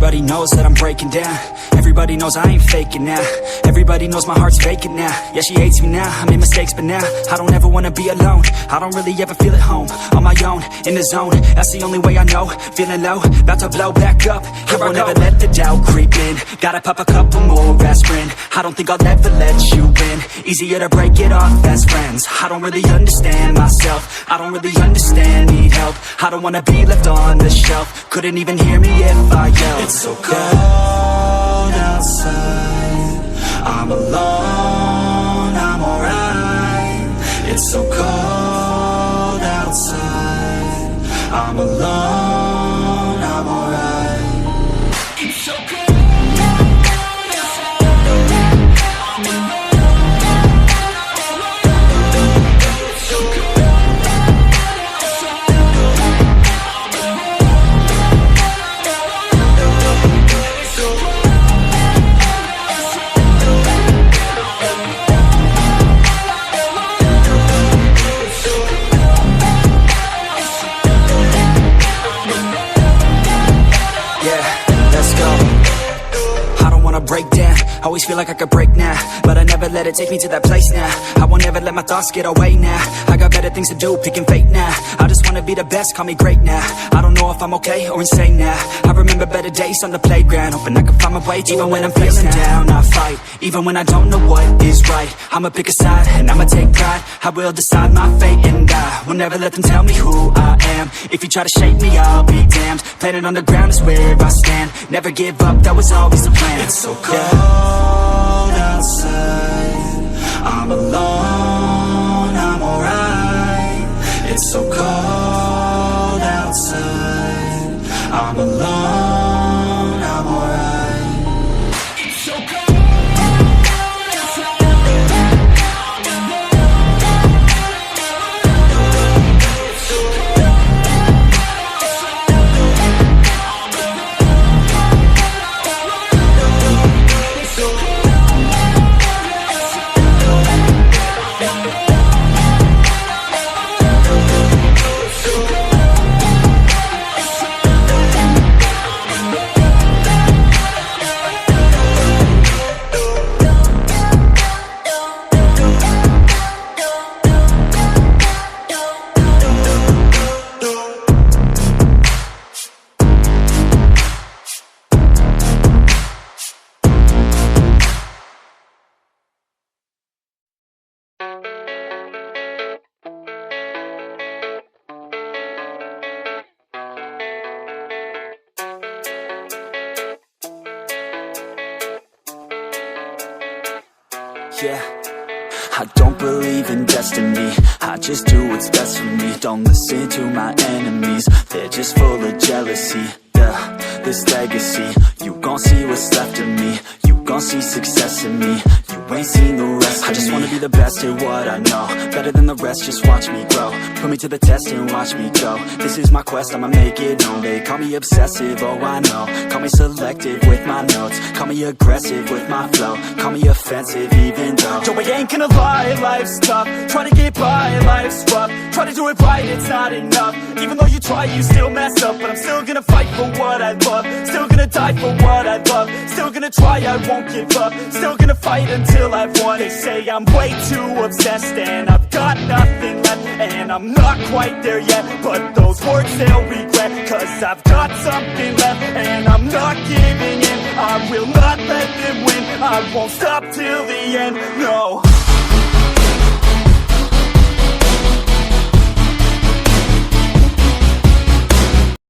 Everybody knows that I'm breaking down. Everybody knows I ain't faking now. Everybody knows my heart's vacant now. Yeah, she hates me now, I made mistakes but now I don't ever wanna be alone. I don't really ever feel at home. On my own, in the zone, that's the only way I know. Feeling low, about to blow back up. I won't ever let the doubt creep in. Gotta pop a couple more aspirin. I don't think I'll ever let you in. Easier to break it off best friends. I don't really understand myself. I don't really understand, need help. I don't wanna be left on the shelf. Couldn't even hear me if I yelled. It's so cold outside, I'm alone, I'm alright. It's so cold outside, I'm alone, I'm alright. It's so cold. Break down, always feel like I could break now, but I never let it take me to that place now. I won't ever let my thoughts get away now. I got better things to do, picking fate now. I just wanna be the best, call me great now. I don't know if I'm okay or insane now. I remember better days on the playground, hoping I can find my way. Even when I'm feeling down, I fight. Even when I don't know what is right, I'ma pick a side and I'ma take pride. I will decide my fate and I will never let them tell me who I am. If you try to shake me, I'll be damned. Planet on the ground is where I stand. Never give up, that was always the plan. It's so cold outside, I'm alone, I'm alright. It's so cold outside, I'm alone, I'm alright. It's so cold. Yeah, I don't believe in destiny. I just do what's best for me. Don't listen to my enemies, they're just full of jealousy. Yeah, this legacy, you gon' see what's left of me. You gon' see success in me. You ain't seen the rest of me. I just wanna be the best at what I know. Better than the rest, just watch me grow. Put me to the test and watch me go. This is my quest, I'ma make it known. They call me obsessive, oh I know. Call me selective with my notes. Call me aggressive with my flow. Call me offensive even though Joe, I ain't gonna lie, life's tough. Try to get by, life's rough. Try to do it right, it's not enough. Even though you try, you still mess up. But I'm still gonna fight for what I love. Still gonna die for what I love. Still gonna try, I won't give up. Still gonna fight until I've won. They say I'm way too obsessed and I've got nothing left. And I'm not quite there yet, but those words they'll regret. Cause I've got something left and I'm not giving in. I will not let them win, I won't stop till the end, no.